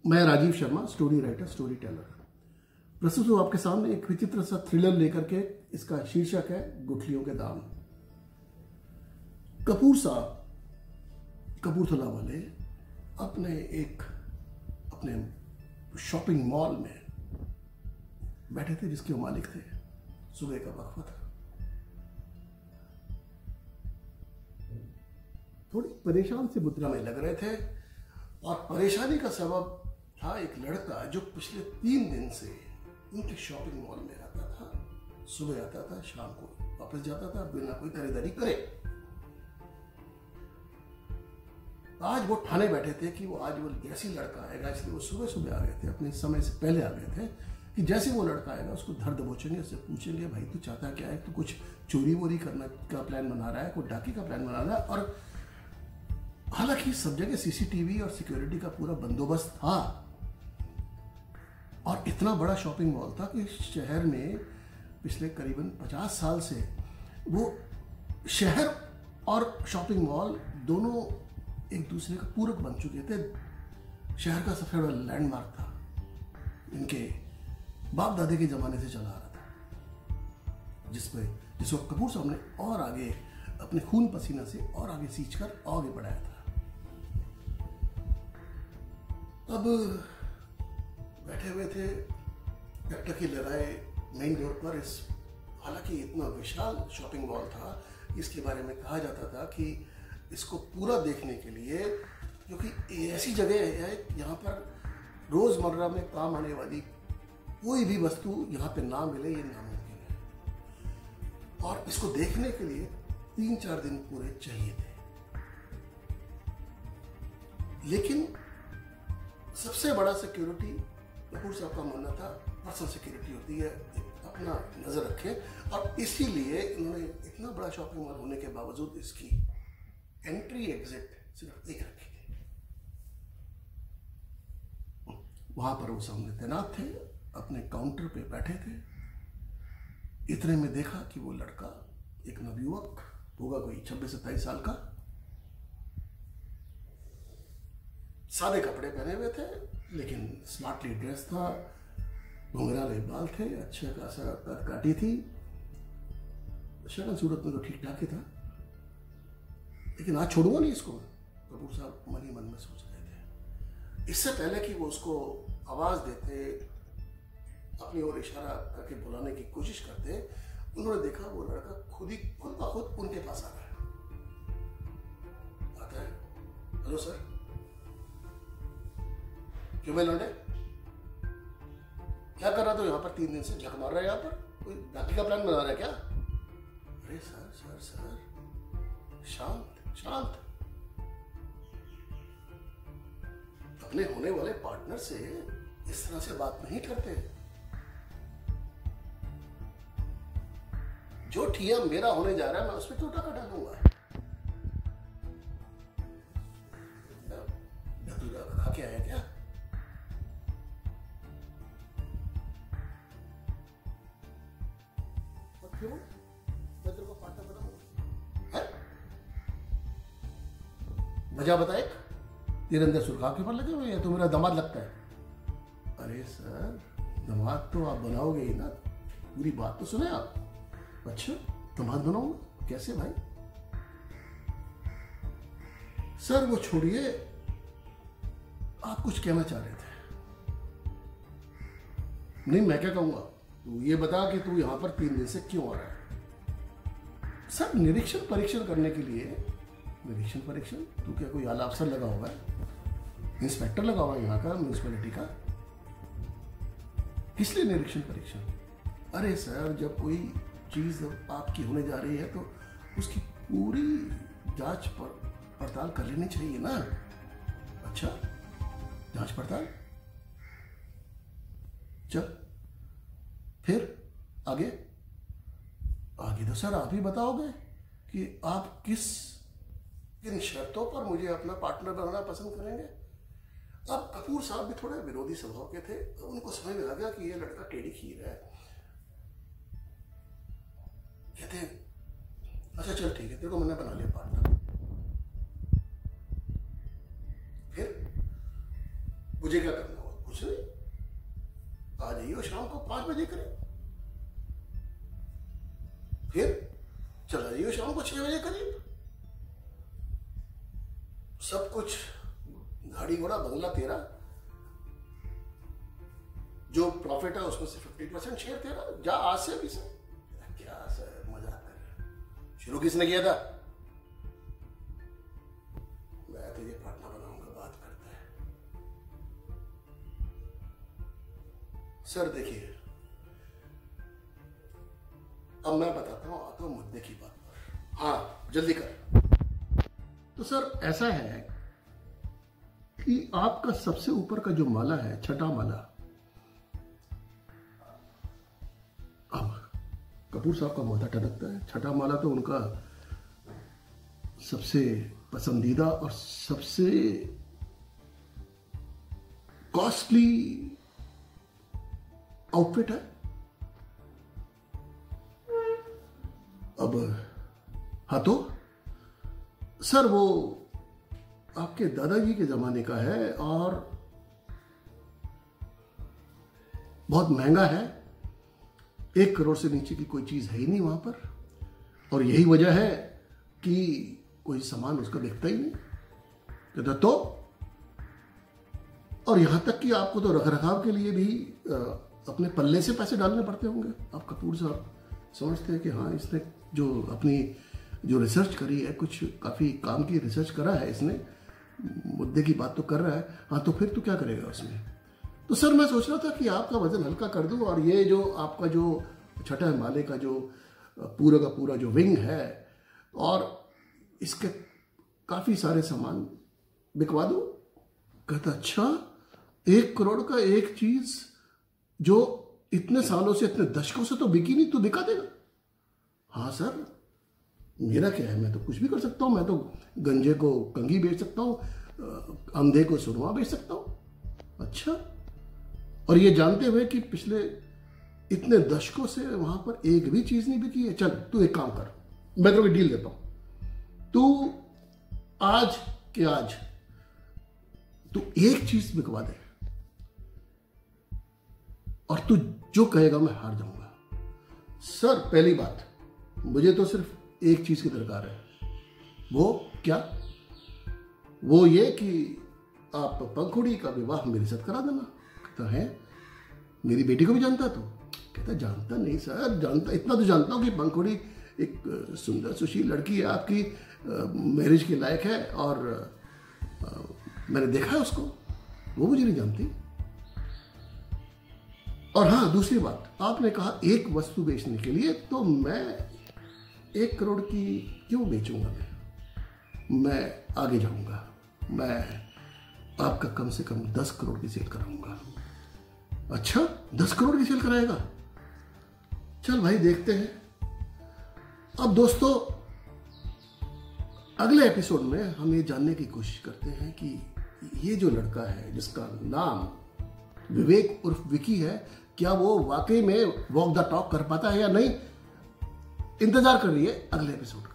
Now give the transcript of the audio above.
मैं Rajiv Sharma, story writer, story teller, प्रस्तुत हूं आपके सामने एक विचित्र सा थ्रिलर लेकर के। इसका शीर्षक है गुठलियों के दाम। कपूर साहब कपूरथला वाले अपने शॉपिंग मॉल में बैठे थे, जिसके वो मालिक थे। सुबह का वक्फा था। थोड़ी परेशान से मुद्रा में लग रहे थे और परेशानी का सबब था एक लड़का जो पिछले 3 दिन से उनके शॉपिंग मॉल में रहता था। सुबह आता था, शाम को वापस जाता था, बिना कोई खरीदारी करे। आज वो ठाने बैठे थे कि वो जैसे लड़का आएगा, इसलिए वो सुबह सुबह आ गए थे, अपने समय से पहले आ गए थे कि जैसे वो लड़का आएगा उसको धर दबोचेंगे, उससे पूछेंगे भाई तू चाहता क्या है, तू कुछ चोरी वोरी करने का प्लान बना रहा है, कोई डाकी का प्लान बना रहा है। और हालांकि सब जगह सीसीटीवी और सिक्योरिटी का पूरा बंदोबस्त था और इतना बड़ा शॉपिंग मॉल था कि शहर में पिछले करीबन 50 साल से वो शहर और शॉपिंग मॉल दोनोदोनों एक दूसरे का पूरक बन चुके थे। शहर का सबसे बड़ा लैंडमार्क था, इनके बाप दादे के जमाने से चला आ रहा था, जिसको कपूर साहब ने और आगे अपने खून पसीना से और आगे सींचकर आगे बढ़ाया था। अब बैठे हुए थे टकटकी लगाए मेन डोर पर। हालांकि इतना विशाल शॉपिंग मॉल था, इसके बारे में कहा जाता था कि इसको पूरा देखने के लिए, क्योंकि ऐसी जगह है यहाँ पर रोजमर्रा में काम आने वाली कोई भी वस्तु यहाँ पे ना मिले, ये नामुमकिन है। और इसको देखने के लिए 3-4 दिन पूरे चाहिए थे। लेकिन सबसे बड़ा सिक्योरिटी कपूर साहब का मानना था पर्सनल सिक्योरिटी होती है, अपना नजर रखें। और इसीलिए इन्होंने इतना बड़ा शॉपिंग मॉल होने के बावजूद इसकी एंट्री एग्जिट सिर्फ एक रखी थी। वहां पर वो सामने तैनात थे, अपने काउंटर पे बैठे थे। इतने में देखा कि वो लड़का एक नवयुवक होगा, कोई 26-27 साल का, सादे कपड़े पहने हुए थे लेकिन स्मार्टली ड्रेस था, घुंघराले बाल थे, अच्छा खासा कद काटी थी, शक्ल सूरत में तो ठीक ठाक ही था। लेकिन आज छोड़ूंगा नहीं इसको, कपूर साहब मन ही मन में सोच रहे थे। इससे पहले कि वो उसको आवाज देते, अपनी ओर इशारा करके बुलाने की कोशिश करते, उन्होंने देखा वो लड़का खुद ब खुद उनके पास आ रहा है। आता है, हेलो सर, क्यों मैं लौंडे क्या कर रहा था यहाँ पर? 3 दिन से झक मार रहा है, यहाँ पर कोई डाकी का प्लान बना रहा है क्या? अरे सर सर सर, शांत शांत। अपने होने वाले पार्टनर से इस तरह से बात नहीं करते। जो ठिया मेरा होने जा रहा है मैं उस पर टोटा का डालूंगा। खा के आया क्या? और क्यों मैं तेरे को पार्टनर बनाऊंगा? वजह बता। एक तेरे अंदर सुर्खाव के पर लगे हुए हैं, तो मेरा दामाद लगता है। अरे सर, दामाद तो आप बनाओगे ही ना, पूरी बात तो सुने आप। अच्छा, दामाद बनाऊंगा? कैसे भाई? सर वो छोड़िए, आप कुछ कहना चाह रहे थे। नहीं, मैं क्या कहूंगा, तू ये बता कि तू यहां पर 3 दिन से क्यों आ रहा है? सर निरीक्षण परीक्षण करने के लिए। निरीक्षण परीक्षण? तू क्या कोई आला अफसर लगा हुआ है, इंस्पेक्टर लगा हुआ है यहाँ का, म्यूनिसिपैलिटी का? किस लिए निरीक्षण परीक्षण? अरे सर, जब कोई चीज आपकी होने जा रही है तो उसकी पूरी जांच पड़ताल कर लेनी चाहिए ना। अच्छा, जांच पड़ताल? चल फिर आगे तो सर आप ही बताओगे कि आप किन शर्तों पर मुझे अपना पार्टनर बनाना पसंद करेंगे। अब कपूर साहब भी थोड़े विरोधी स्वभाव के थे, उनको समझ में आ गया कि ये लड़का टेढ़ी खीर है। कहते हैं अच्छा चल ठीक है, तेरे को मैंने बना लिया पार्टनर। फिर मुझे क्या करना हो? कुछ नहीं, आ जाइए शाम को 5 बजे करें, फिर चला जाइए शाम को 6 बजे करीब। सब कुछ गाड़ी घोड़ा बंगला तेरा, जो प्रॉफिट है उसमें से 50% शेयर तेरा, जा आज से अभी से। क्या सर मजाक कर रहे हैं? शुरू किसने किया था? मैं तुझे पार्टनर बनाऊंगा, बात करता है। सर देखिए, अब मैं बताता हूं, आता हूं मुद्दे की बात पर। हाँ जल्दी कर। तो सर ऐसा है कि आपका सबसे ऊपर का जो माला है, छठा माला, अब कपूर साहब का माथा टनकता है। छठा माला तो उनका सबसे पसंदीदा और सबसे कॉस्टली आउटफिट है। अब हाँ तो सर वो आपके दादाजी के जमाने का है और बहुत महंगा है। 1 करोड़ से नीचे की कोई चीज है ही नहीं वहां पर, और यही वजह है कि कोई सामान उसका बिकता ही नहीं। कहता तो, और यहां तक कि आपको तो रख रखाव के लिए भी अपने पल्ले से पैसे डालने पड़ते होंगे। आप कपूर साहब समझते हैं कि हाँ इसने जो अपनी जो रिसर्च करी है, कुछ काफी काम की रिसर्च करा है इसने, मुद्दे की बात तो कर रहा है। हाँ तो फिर तो क्या करेगा उसमें? तो सर मैं सोच रहा था कि आपका वजन हल्का कर दूं, और ये जो आपका जो छठा माले का जो पूरा का पूरा जो विंग है, और इसके काफी सारे सामान बिकवा दूं। कहता अच्छा, 1 करोड़ का एक चीज जो इतने सालों से, इतने दशकों से तो बिकी नहीं, तो बिका देगा? हाँ सर, मेरा क्या है, मैं तो कुछ भी कर सकता हूं। मैं तो गंजे को कंघी बेच सकता हूं, अंधे को सुरमा बेच सकता हूं। अच्छा, और ये जानते हुए कि पिछले इतने दशकों से वहां पर एक भी चीज नहीं बिकी है। चल तू एक काम कर, मैं तेरे को डील देता हूं। तू आज के आज तू एक चीज बिकवा दे, और तू जो कहेगा मैं हार जाऊंगा। सर पहली बात, मुझे तो सिर्फ एक चीज की दरकार है। वो क्या? वो ये कि आप पंखुड़ी का विवाह मेरे साथ करा देना। कहता है मेरी बेटी को भी जानता? तो कहता जानता नहीं सर, जानता, इतना तो जानता हूं कि पंखुड़ी एक सुंदर सुशील लड़की है, आपकी मैरिज के लायक है, और मैंने देखा है उसको, वो मुझे नहीं जानती। और हाँ दूसरी बात, आपने कहा एक वस्तु बेचने के लिए, तो मैं 1 करोड़ की क्यों बेचूंगा? मैं आगे जाऊंगा, मैं आपका कम से कम 10 करोड़ की सेल कराऊंगा। अच्छा 10 करोड़ की सेल कराएगा? चल भाई देखते हैं। अब दोस्तों अगले एपिसोड में हम ये जानने की कोशिश करते हैं कि ये जो लड़का है जिसका नाम विवेक उर्फ विकी है, क्या वो वाकई में वॉक द टॉक कर पाता है या नहीं। इंतजार कर रही है अगले एपिसोड।